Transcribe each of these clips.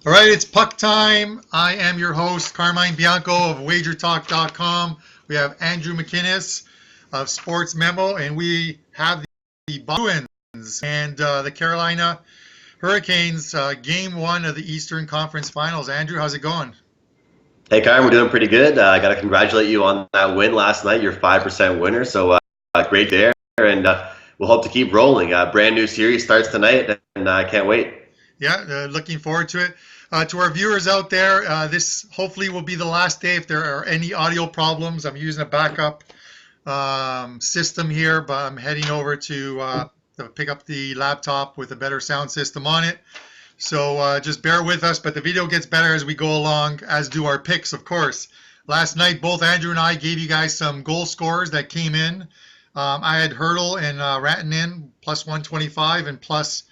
All right, it's puck time. I am your host, Carmine Bianco of WagerTalk.com. We have Andrew McInnis of Sports Memo, and we have the Bruins and the Carolina Hurricanes, Game 1 of the Eastern Conference Finals. Andrew, how's it going? Hey, Kyle, we're doing pretty good. I got to congratulate you on that win last night. You're 5% winner, so great there. And we'll hope to keep rolling. Brand new series starts tonight, and I can't wait. Yeah, looking forward to it. To our viewers out there, this hopefully will be the last day. If there are any audio problems, I'm using a backup system here, but I'm heading over to pick up the laptop with a better sound system on it. So just bear with us, but the video gets better as we go along, as do our picks, of course. Last night, both Andrew and I gave you guys some goal scorers that came in. I had Hurdle and Rantanen plus 125 and plus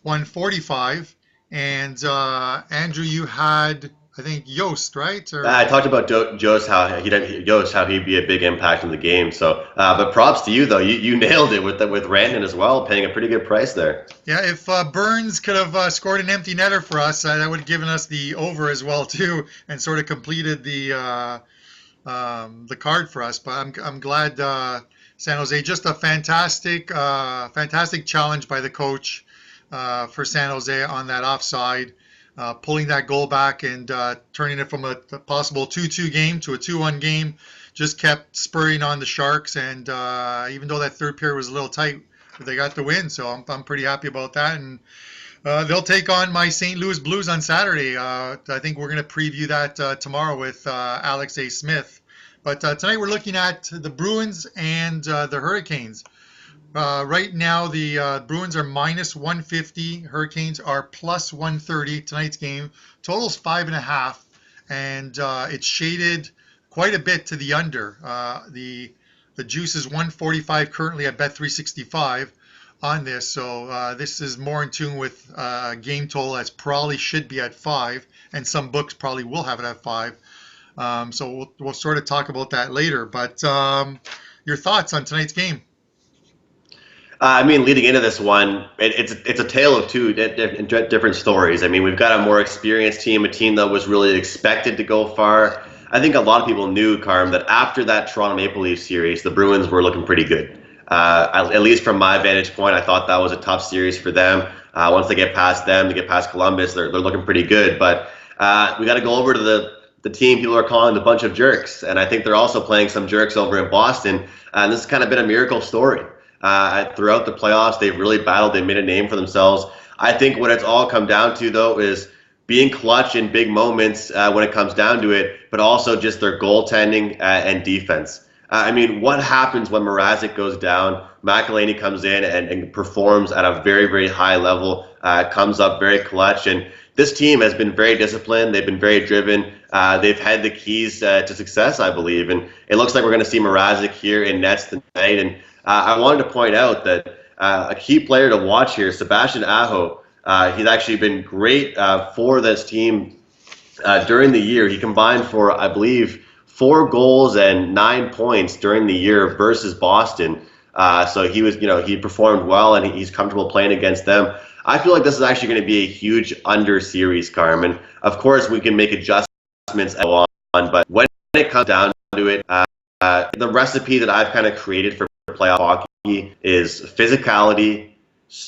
145. And Andrew, you had, I think, Yost, right? I talked about Joe's how he'd be a big impact in the game. So, but props to you though. You nailed it with Randon as well, paying a pretty good price there. Yeah, if Burns could have scored an empty netter for us, that would have given us the over as well too, and sort of completed the card for us. But I'm glad San Jose, just a fantastic challenge by the coach for San Jose on that offside, pulling that goal back and turning it from a possible 2-2 game to a 2-1 game. Just kept spurring on the Sharks, and even though that third period was a little tight, they got the win. So I'm pretty happy about that. And they'll take on my St. Louis Blues on Saturday. I think we're going to preview that tomorrow with Alex A. Smith. But tonight we're looking at the Bruins and the Hurricanes. Right now, the Bruins are minus 150. Hurricanes are plus 130. Tonight's game totals 5.5, and it's shaded quite a bit to the under. The juice is 145 currently at Bet365 on this, so this is more in tune with game total that's probably should be at 5, and some books probably will have it at 5. So we'll sort of talk about that later. But your thoughts on tonight's game? Leading into this one, it's a tale of two different stories. I mean, we've got a more experienced team, a team that was really expected to go far. I think a lot of people knew, Carm, that after that Toronto Maple Leafs series, the Bruins were looking pretty good. At least from my vantage point, I thought that was a tough series for them. Once they get past them, to get past Columbus, they're looking pretty good. But we got to go over to the team people are calling a bunch of jerks, and I think they're also playing some jerks over in Boston. And this has kind of been a miracle story. Throughout the playoffs, they've really battled. They made a name for themselves. I think what it's all come down to, though, is being clutch in big moments when it comes down to it, but also just their goaltending and defense. What happens when Mrazek goes down? McElhinney comes in and performs at a very, very high level, comes up very clutch. And this team has been very disciplined. They've been very driven. They've had the keys to success, I believe. And it looks like we're going to see Mrazek here in nets tonight. And I wanted to point out that a key player to watch here, Sebastian Aho, he's actually been great for this team during the year. He combined for, I believe, 4 goals and 9 points during the year versus Boston. So he performed well, and he's comfortable playing against them. I feel like this is actually going to be a huge under series, Carmen. Of course, we can make adjustments and go on, but when it comes down to it, the recipe that I've kind of created for playoff hockey is physicality,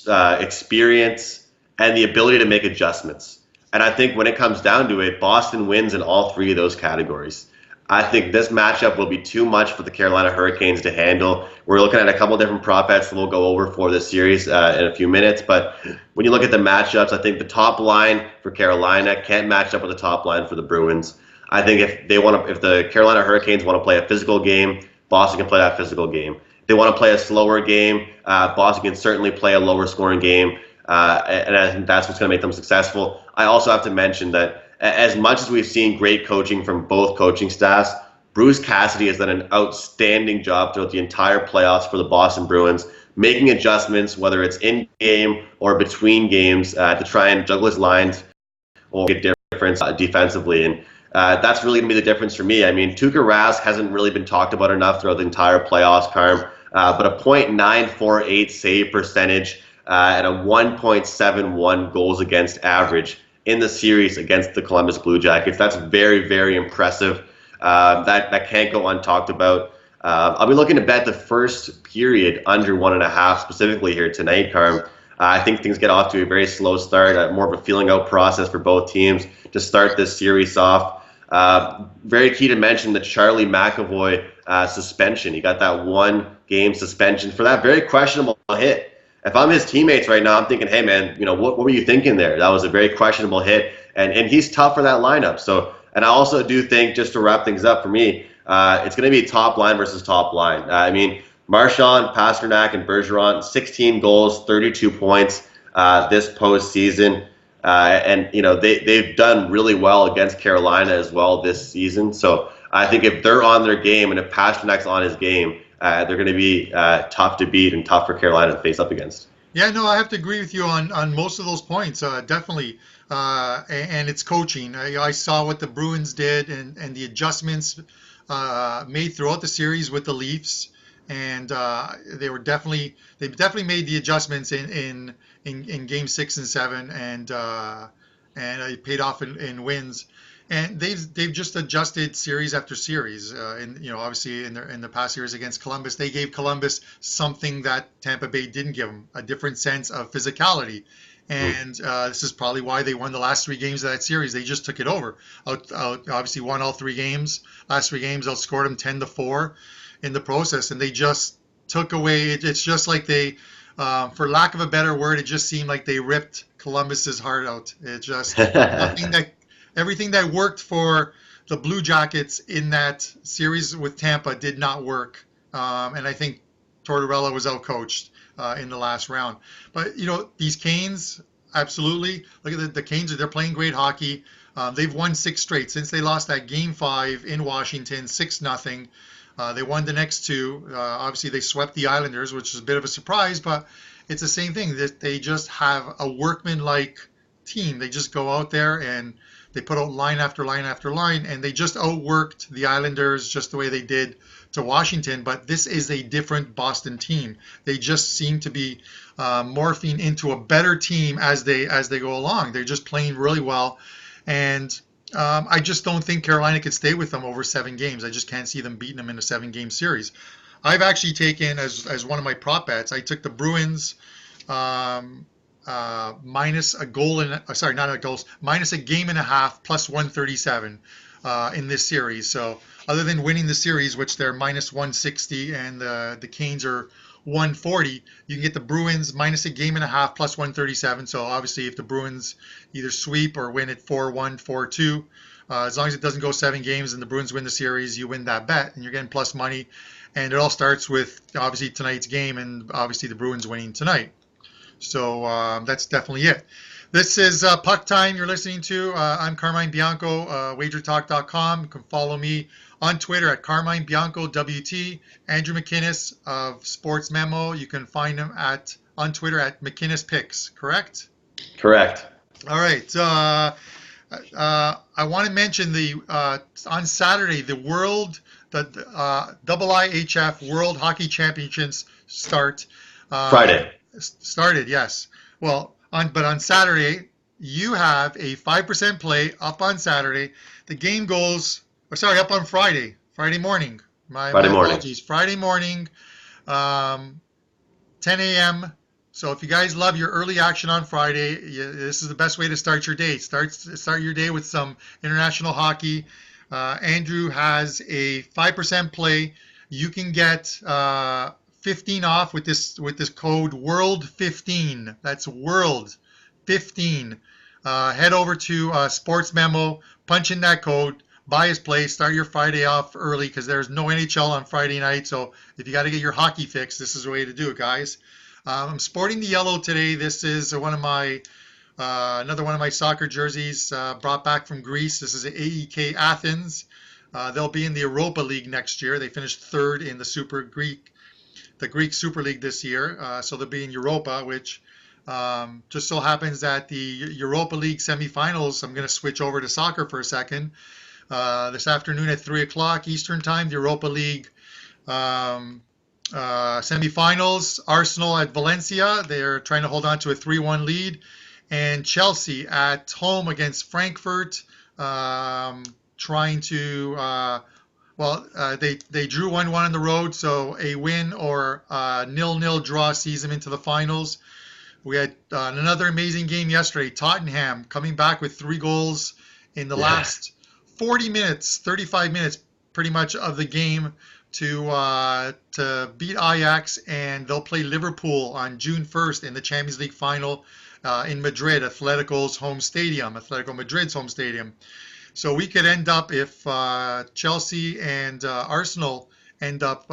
experience, and the ability to make adjustments. And I think when it comes down to it, Boston wins in all 3 of those categories. I think this matchup will be too much for the Carolina Hurricanes to handle. We're looking at a couple different prop bets that we'll go over for this series in a few minutes. But when you look at the matchups, I think the top line for Carolina can't match up with the top line for the Bruins. I think if the Carolina Hurricanes want to play a physical game, Boston can play that physical game. If they want to play a slower game, Boston can certainly play a lower scoring game. And I think that's what's going to make them successful. I also have to mention that as much as we've seen great coaching from both coaching staffs, Bruce Cassidy has done an outstanding job throughout the entire playoffs for the Boston Bruins, making adjustments, whether it's in game or between games, to try and juggle his lines or get difference defensively. And that's really going to be the difference for me. I mean, Tuukka Rask hasn't really been talked about enough throughout the entire playoffs, Carm, but a .948 save percentage and a 1.71 goals against average in the series against the Columbus Blue Jackets. That's very, very impressive. That can't go untalked about. I'll be looking to bet the first period under 1.5 specifically here tonight, Carm. I think things get off to a very slow start, more of a feeling out process for both teams to start this series off. Very key to mention the Charlie McAvoy suspension. He got that 1-game suspension for that very questionable hit. If I'm his teammates right now, I'm thinking, hey, man, what were you thinking there? That was a very questionable hit, and he's tough for that lineup. So, and I also do think, just to wrap things up for me, it's going to be top line versus top line. Marchand, Pasternak, and Bergeron, 16 goals, 32 points this postseason. And they've done really well against Carolina as well this season. So I think if they're on their game and if Pasternak's on his game, they're going to be tough to beat and tough for Carolina to face up against. Yeah, no, I have to agree with you on most of those points, definitely. And it's coaching. I saw what the Bruins did and the adjustments made throughout the series with the Leafs, and they definitely made the adjustments in Game 6 and 7, and it paid off in wins. And they've just adjusted series after series. And obviously in the past series against Columbus, they gave Columbus something that Tampa Bay didn't give them, a different sense of physicality. And this is probably why they won the last 3 games of that series. They just took it over. Obviously won all 3 games. Last 3 games, outscored them 10-4 in the process, and they just took away. It's just like they, for lack of a better word, it just seemed like they ripped Columbus's heart out. It just everything that worked for the Blue Jackets in that series with Tampa did not work, and I think Tortorella was outcoached in the last round. But these Canes, absolutely. Look at the Canes; they're playing great hockey. They've won 6 straight since they lost that Game 5 in Washington, 6-0. They won the next 2. Obviously, they swept the Islanders, which is a bit of a surprise, but it's the same thing. That they just have a workman-like team. They just go out there and they put out line after line after line, and they just outworked the Islanders just the way they did to Washington. But this is a different Boston team. They just seem to be morphing into a better team as they go along. They're just playing really well, and I just don't think Carolina could stay with them over 7 games. I just can't see them beating them in a 7-game series. I've actually taken as one of my prop bets. I took the Bruins. Minus a goal minus a game and a half plus 137 in this series. So other than winning the series, which they're minus 160 and the Canes are 140, you can get the Bruins minus a game and a half plus 137. So obviously if the Bruins either sweep or win it 4-1, 4-2, as long as it doesn't go 7 games and the Bruins win the series, you win that bet and you're getting plus money. And it all starts with obviously tonight's game and obviously the Bruins winning tonight. So that's definitely it. This is Puck Time you're listening to. I'm Carmine Bianco, WagerTalk.com. You can follow me on Twitter at Carmine Bianco WT. Andrew McInnis of Sports Memo. You can find him on Twitter at McInnis Picks, correct? Correct. All right. I want to mention on Saturday, the IIHF World Hockey Championships start. Friday. Started, yes. Well, on Saturday, you have a 5% play up on Saturday. The game goes, up on Friday morning. My apologies. Friday morning, 10 a.m. So if you guys love your early action on Friday, this is the best way to start your day. Start your day with some international hockey. Andrew has a 5% play. You can get 15 off with this code WORLD15. That's WORLD15. Head over to Sports Memo, punch in that code, buy his play, start your Friday off early because there's no NHL on Friday night. So if you got to get your hockey fix, this is the way to do it, guys. I'm sporting the yellow today. This is another one of my soccer jerseys brought back from Greece. This is AEK Athens. They'll be in the Europa League next year. They finished 3rd in the Greek Super League this year, so they'll be in Europa, which just so happens that the Europa League semifinals, I'm going to switch over to soccer for a second. This afternoon at 3 o'clock Eastern Time, the Europa League semifinals, Arsenal at Valencia. They're trying to hold on to a 3-1 lead. and Chelsea at home against Frankfurt, trying to they drew 1-1 on the road, so a win or 0-0 draw sees them into the finals. We had another amazing game yesterday. Tottenham coming back with 3 goals in the last 40 minutes, 35 minutes pretty much of the game to beat Ajax, and they'll play Liverpool on June 1st in the Champions League final in Madrid, Atletico Madrid's home stadium. So we could end up, if Chelsea and Arsenal end up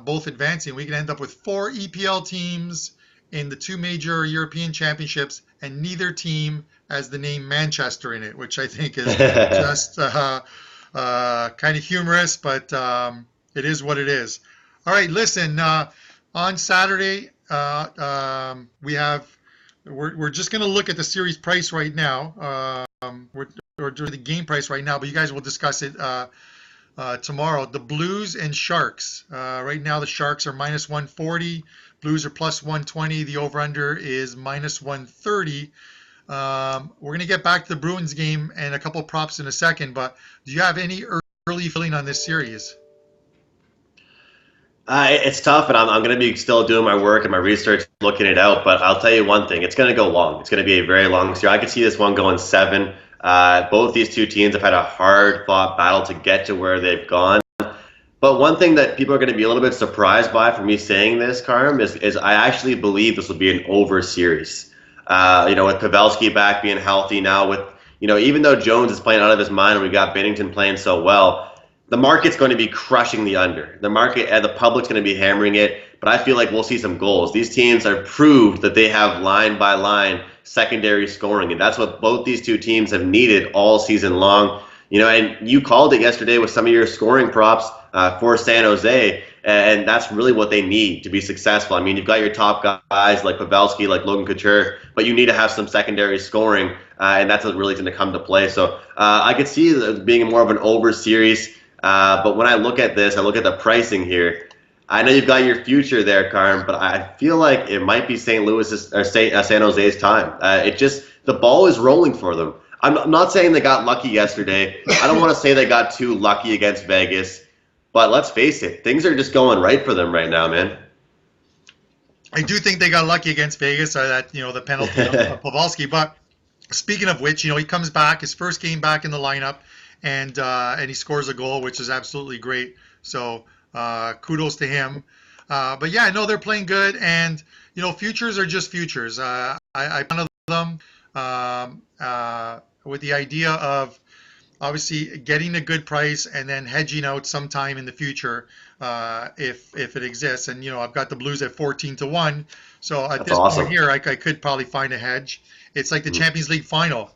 both advancing, we could end up with 4 EPL teams in the 2 major European championships, and neither team has the name Manchester in it, which I think is just kind of humorous, but it is what it is. All right, listen, on Saturday, we're just going to look at the series price right now. We're doing the game price right now, but you guys will discuss it tomorrow. The Blues and Sharks. Right now, the Sharks are minus 140. Blues are plus 120. The over-under is minus 130. We're going to get back to the Bruins game and a couple props in a second, but do you have any early feeling on this series? It's tough, and I'm going to be still doing my work and my research, looking it out, but I'll tell you one thing. It's going to go long. It's going to be a very long series. I could see this one going 7. Both these 2 teams have had a hard-fought battle to get to where they've gone. But one thing that people are going to be a little bit surprised by for me saying this, Carm, is I actually believe this will be an over series. With Pavelski back being healthy now, with even though Jones is playing out of his mind and we got Binnington playing so well, the market's going to be crushing the under. The public's going to be hammering it, but I feel like we'll see some goals. These teams have proved that they have line by line secondary scoring, and that's what both these 2 teams have needed all season long. And you called it yesterday with some of your scoring props for San Jose, and that's really what they need to be successful. I mean, you've got your top guys like Pavelski, like Logan Couture, but you need to have some secondary scoring, and that's what really going to come to play. So I could see it being more of an over series, but when I look at this, I look at the pricing here. I know you've got your future there, Carm, but I feel like it might be St. Louis's or San Jose's time. The ball is rolling for them. I'm not saying they got lucky yesterday. I don't want to say they got too lucky against Vegas, but let's face it, things are just going right for them right now, man. I do think they got lucky against Vegas, the penalty of Pavelski. But speaking of which, he comes back, his first game back in the lineup, and he scores a goal, which is absolutely great. So kudos to him. But yeah, no, they're playing good, and futures are just futures. I one of them with the idea of obviously getting a good price and then hedging out sometime in the future if it exists. And I've got the Blues at 14-1, so at this point here, I could probably find a hedge. It's like the Champions League final.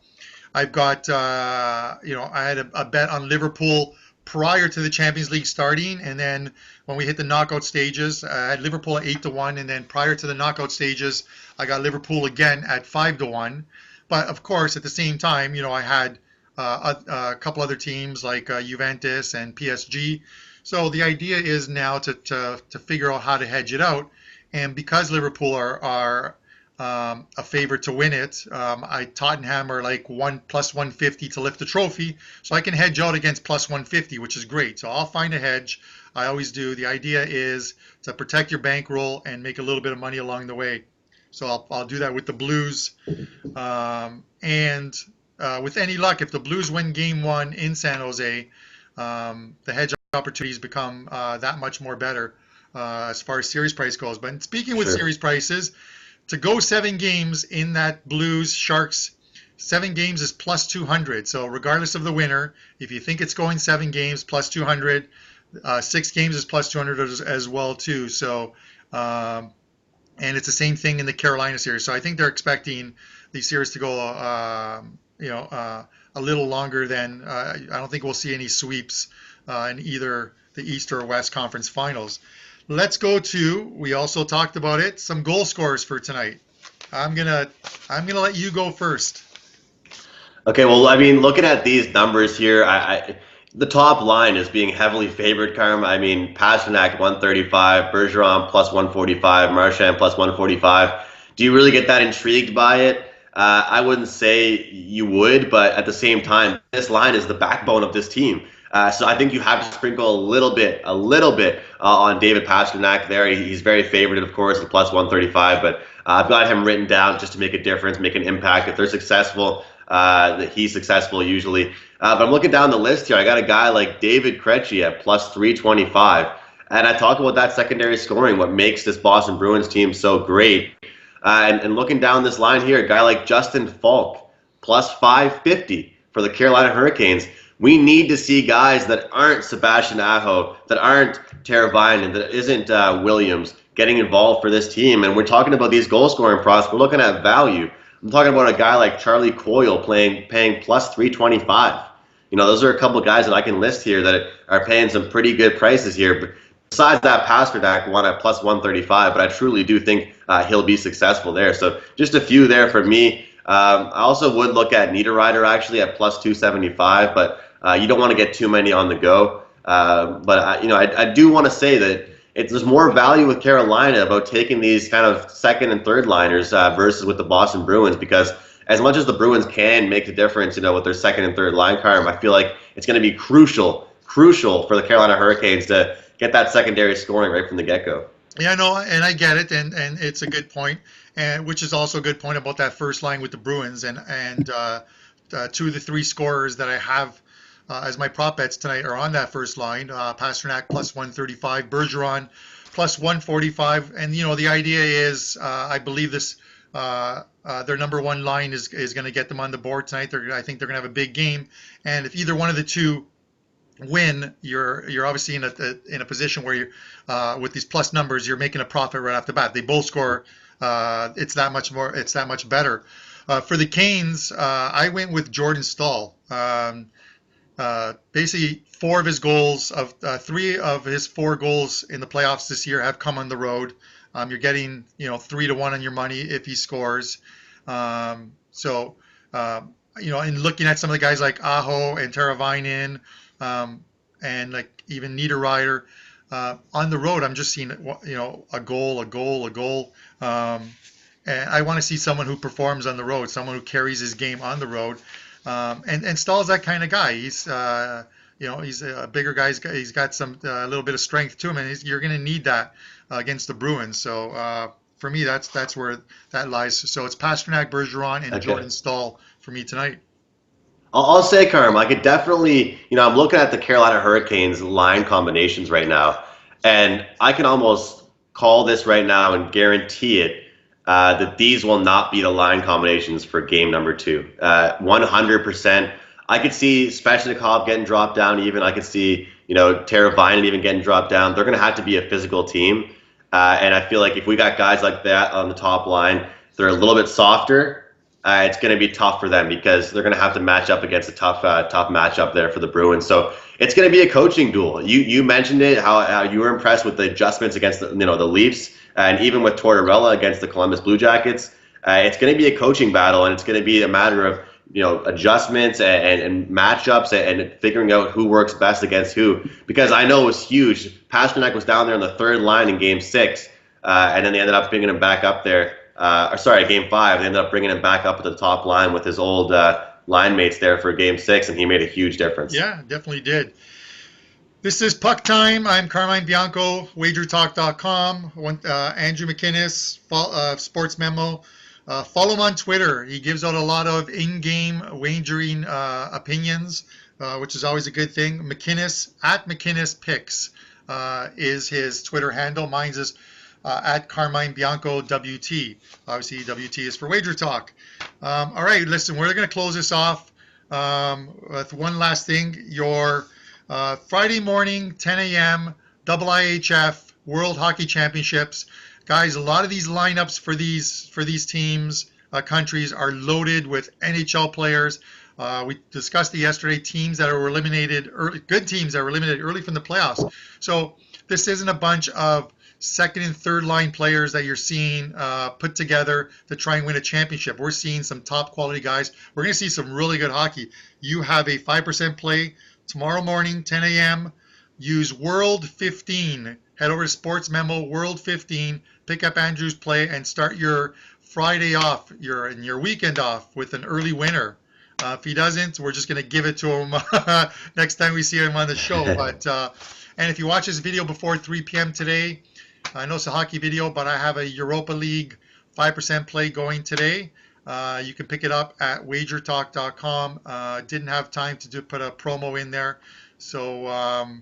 I've got I had a bet on Liverpool prior to the Champions League starting, and then when we hit the knockout stages, I had Liverpool at 8-1, and then prior to the knockout stages, I got Liverpool again at 5-1. But of course, at the same time, I had a couple other teams like Juventus and PSG. So the idea is now to figure out how to hedge it out. And because Liverpool are a favorite to win it, Tottenham are like plus 150 to lift the trophy. So I can hedge out against plus 150, which is great. So I'll find a hedge. I always do. The idea is to protect your bankroll and make a little bit of money along the way. So I'll do that with the Blues. And with any luck, if the Blues win Game 1 in San Jose, the hedge opportunities become that much more better as far as series price goes. But speaking with series prices, to go 7 games in that Blues Sharks, 7 games is plus 200. So regardless of the winner, if you think it's going 7 games, plus 200, 6 games is plus 200 as well too. So and it's the same thing in the Carolina series. So I think they're expecting these series to go a little longer than I don't think we'll see any sweeps in either the East or West Conference Finals. Let's go to, we also talked about it, some goal scorers for tonight. I'm gonna let you go first. Okay, well, I mean, looking at these numbers here, the top line is being heavily favored, Carm. I mean, Pasternak 135, Bergeron plus 145, Marchand plus 145. Do you really get that intrigued by it? I wouldn't say you would, but at the same time, this line is the backbone of this team. So I think you have to sprinkle a little bit on David Pastrnak there. He's very favored, of course, at plus 135, but I've got him written down just to make a difference, make an impact. If they're successful, he's successful usually. But I'm looking down the list here. I got a guy like David Krejci at plus 325. And I talk about that secondary scoring, what makes this Boston Bruins team so great. And looking down this line here, a guy like Justin Falk, plus 550 for the Carolina Hurricanes. We need to see guys that aren't Sebastian Aho, that aren't Teravainen, that isn't Williams getting involved for this team. And we're talking about these goal scoring props. We're looking at value. I'm talking about a guy like Charlie Coyle paying plus 325. Those are a couple of guys that I can list here that are paying some pretty good prices here. But besides that, Pastrnak won at plus 135, but I truly do think he'll be successful there. So just a few there for me. I also would look at Niederreiter actually at plus 275, but you don't want to get too many on the go. But I do want to say that there's more value with Carolina about taking these kind of second and third liners versus with the Boston Bruins, because as much as the Bruins can make the difference, with their second and third line, Carm, I feel like it's going to be crucial for the Carolina Hurricanes to get that secondary scoring right from the get-go. Yeah, no, and I get it, and it's a good point, and which is also a good point about that first line with the Bruins, and two of the three scorers that I have as my prop bets tonight are on that first line. Pastrnak plus 135, Bergeron plus 145, and the idea is I believe this their number one line is going to get them on the board tonight. I think they're going to have a big game, and if either one of the two win, you're obviously in a position where you with these plus numbers, you're making a profit right off the bat. They both score. It's that much better. For the Canes, I went with Jordan Staal. Basically, three of his four goals in the playoffs this year have come on the road. You're getting 3-1 on your money if he scores. In looking at some of the guys like Aho and Teravainen, and like even Niederreiter on the road, I'm just seeing a goal. And I want to see someone who performs on the road, someone who carries his game on the road. And Stahl's that kind of guy. He's he's a bigger guy. He's got a little bit of strength to him, and you're going to need that against the Bruins. So for me, that's where that lies. So it's Pastrnak, Bergeron, and Jordan Staal for me tonight. I'll say, Carm, I could definitely, I'm looking at the Carolina Hurricanes line combinations right now, and I can almost call this right now and guarantee it that these will not be the line combinations for game number 2. 100%. I could see Svechnikov getting dropped down even. I could see, Teravainen even getting dropped down. They're going to have to be a physical team. And I feel like if we got guys like that on the top line, they're a little bit softer. It's going to be tough for them because they're going to have to match up against a tough matchup there for the Bruins. So it's going to be a coaching duel. You mentioned it, how you were impressed with the adjustments against the Leafs, and even with Tortorella against the Columbus Blue Jackets. It's going to be a coaching battle, and it's going to be a matter of adjustments and matchups and figuring out who works best against who. Because I know it was huge. Pastrnak was down there on the third line in Game 6, and then they ended up bringing him back up there. Game 5, they ended up bringing him back up at the top line with his old line mates there for Game 6, and he made a huge difference. Yeah, definitely did. This is Puck Time. I'm Carmine Bianco, WagerTalk.com. Andrew McInnis, Sports Memo. Follow him on Twitter. He gives out a lot of in-game wagering opinions, which is always a good thing. McInnis, at McInnis Picks is his Twitter handle. Mine's is at Carmine Bianco WT. Obviously, WT is for Wager Talk. All right, listen, we're going to close this off with one last thing. Your Friday morning, 10 a.m., IIHF World Hockey Championships. Guys, a lot of these lineups for these teams, countries, are loaded with NHL players. We discussed it yesterday, teams that are eliminated early, good teams that were eliminated early from the playoffs. So this isn't a bunch of second and third line players that you're seeing put together to try and win a championship. We're seeing some top quality guys. We're going to see some really good hockey. You have a 5% play tomorrow morning, 10 a.m. Use World 15. Head over to Sports Memo, World 15. Pick up Andrew's play and start your Friday off, your weekend off with an early winner. If he doesn't, we're just going to give it to him next time we see him on the show. But and if you watch this video before 3 p.m. today, I know it's a hockey video, but I have a Europa League 5% play going today. You can pick it up at WagerTalk.com. Didn't have time to put a promo in there, so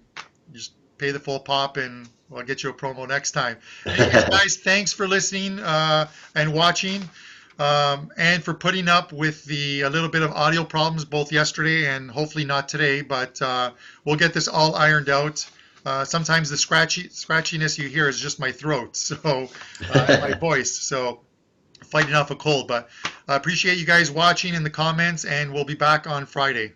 just pay the full pop and I'll get you a promo next time. Anyways, guys, thanks for listening and watching. And for putting up with a little bit of audio problems both yesterday and hopefully not today, but we'll get this all ironed out. Sometimes the scratchiness you hear is just my throat, so and my voice, so fighting off a cold. But I appreciate you guys watching in the comments, and we'll be back on Friday.